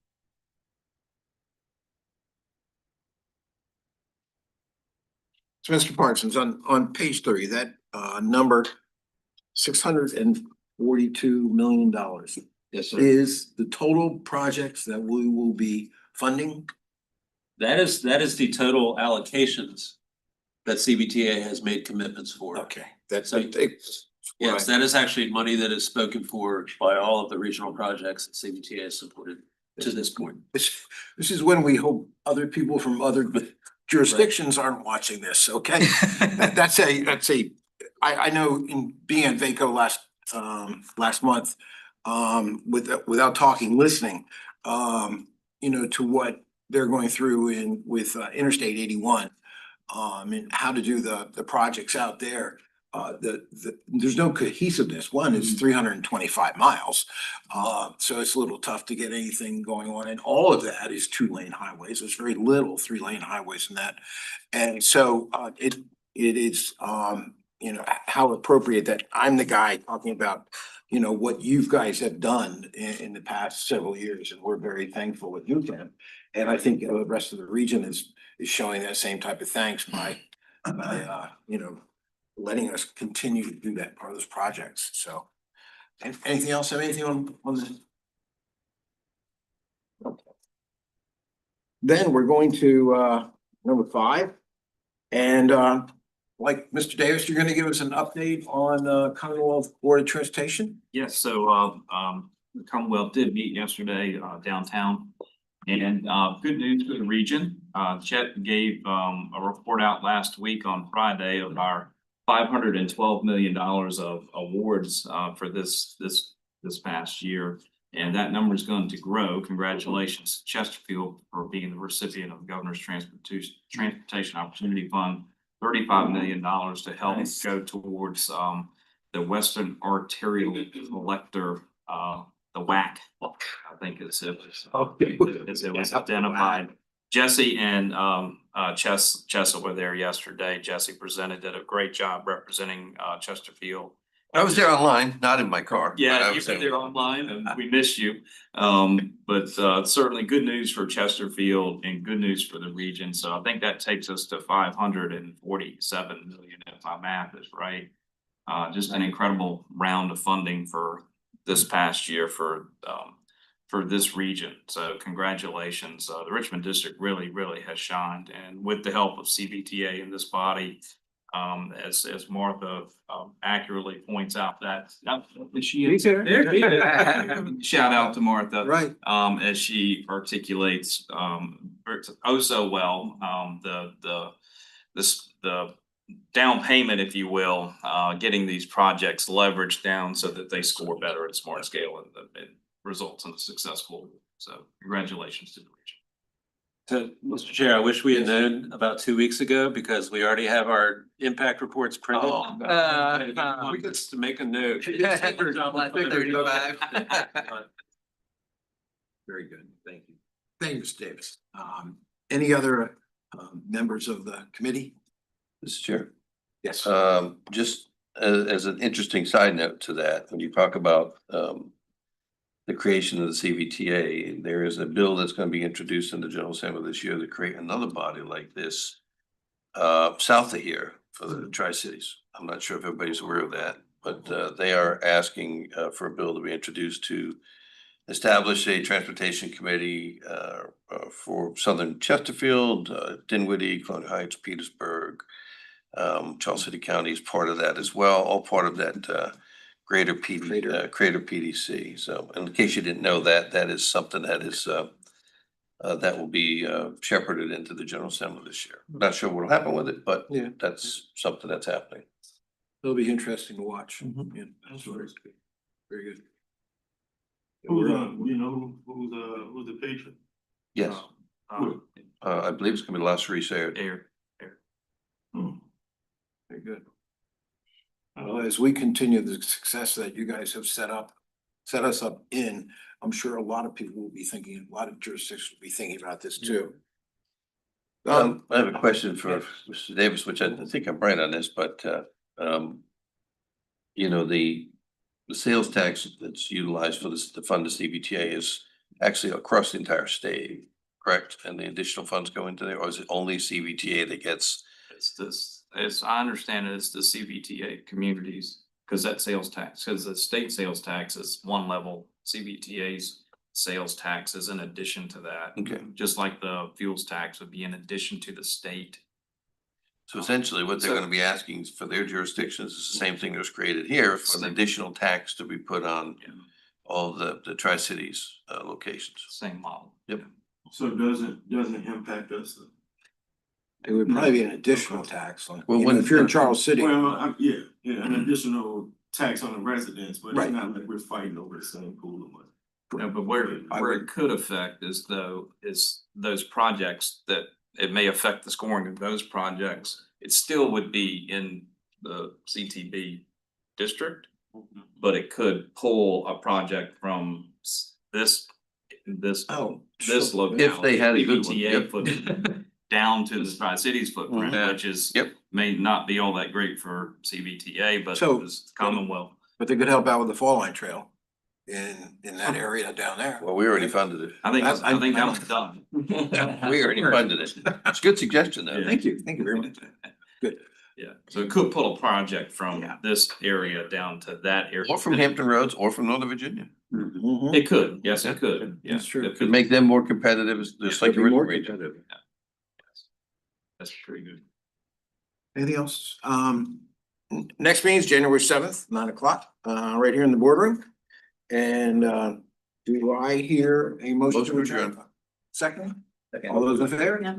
So Mr. Parsons, on page 30, that number $642 million. Yes, sir. Is the total projects that we will be funding? That is the total allocations that CVTA has made commitments for. Okay, that's So- Yes, that is actually money that is spoken for by all of the regional projects that CVTA has supported to this point. This is when we hope other people from other jurisdictions aren't watching this, okay? I know in being at VACO last month, without talking, listening, to what they're going through with Interstate 81, and how to do the projects out there. There's no cohesiveness. One is 325 miles. So it's a little tough to get anything going on. And all of that is 2-lane highways. There's very little 3-lane highways in that. And so it is how appropriate that I'm the guy talking about what you guys have done in the past several years, and we're very thankful with UCAM. And I think the rest of the region is showing that same type of thanks by letting us continue to do that part of those projects. So, anything else? Have anything on the? Then we're going to number 5. And like Mr. Davis, you're gonna give us an update on Commonwealth Board of Transportation? Yes, so the Commonwealth did meet yesterday downtown. And good news for the region. Chet gave a report out last week on Friday of our $512 million of awards for this past year. And that number is going to grow. Congratulations to Chesterfield for being the recipient of the Governor's Transportation Opportunity Fund, $35 million to help go towards the Western Arterial Collector, the WAC. I think it was identified. Jesse and Chessa were there yesterday. Jesse did a great job representing Chesterfield. I was there online, not in my car. but I Yeah, you was were there online and we missed you. But certainly good news for Chesterfield and good news for the region. So I think that takes us to 547 million if my math is right. Just an incredible round of funding for this past year for this region. So congratulations. The Richmond District really has shined, and with the help of CVTA in this body, as Martha accurately points out that is she is there. Shout out to Martha. Right. As she articulates oh so well, the down payment, if you will, getting these projects leveraged down so that they score better at smart scale and it results in a successful. So congratulations to the region. So, Mr. Chair, I wish we had known about 2 weeks ago because we already have our impact reports printed. We could to make a note. Very good, thank you. Thank you, Mr. Davis. Any other members of the committee? Mr. Chair. Yes. Just as an interesting side note to that, when you talk about the creation of the CVTA, there is a bill that's going to be introduced in the General Assembly this year to create another body like this south of here for the Tri-Cities. I'm not sure if everybody's aware of that, but they are asking for a bill to be introduced to establish a transportation committee for Southern Chesterfield, Dinwiddie, Colonial Heights, Petersburg. Charles City County is part of that as well, all part of that greater PDC. So in case you didn't know that, that is something that is that will be shepherded into the General Assembly this year. Not sure what'll happen with it, but Yeah. that's something that's happening. It'll be interesting to watch. Mhm. Yeah, that's very good. Who's the patron? Yes, I believe it's gonna be last resale. Very good. As we continue the success that you guys have set us up in, I'm sure a lot of people will be thinking, a lot of jurisdictions will be thinking about this too. I have a question for Mr. Davis, which I think I'm right on this, but you know, the sales tax that's utilized for this to fund the CVTA is actually across the entire state, correct? And the additional funds go into there, or is it only CVTA that gets? It's this, as I understand it, it's the CVTA communities, because that sales tax, because the state sales tax is one level, CVTA's sales tax is in addition to that. Okay. Just like the fuels tax would be in addition to the state. So essentially what they're So- gonna be asking for their jurisdictions is the same thing that was created here for an additional tax to be put on Yeah. all the Tri-Cities locations. Same model. Yep. So doesn't impact us. It would probably be an additional tax, like, Well, you know, when- if you're in Charles City. Well, yeah, an additional tax on the residents, but Right. it's not like we're fighting over the same pool of money. No, but where it could affect is those projects that it may affect the scoring of those projects. It still would be in the CTB district, but it could pull a project from this Oh, locality. If they had a good one, CVTA yep. footprint down to the Tri-Cities footprint, Mhm. which is Yep. may not be all that great for CVTA, but So- it's Commonwealth. But they could help out with the Fall Line Trail in that area down there. Well, we already funded it. I think I- that was done. We already funded it. It's a good suggestion though. Yeah. Thank you very much. Good. Yeah, so it could pull a project from Yeah. this area down to that area. Or from Hampton Roads or from Northern Virginia. Mhm. It could, yes, it could, yeah. That's true. it To could. make them more competitive, just like Be your more other range. competitive. That's pretty good. Anything else? Next meeting is January 7th, 9 o'clock, right here in the boardroom. And, do I hear a motion to Motion to adjourn? adjourn. Second? All those in favor?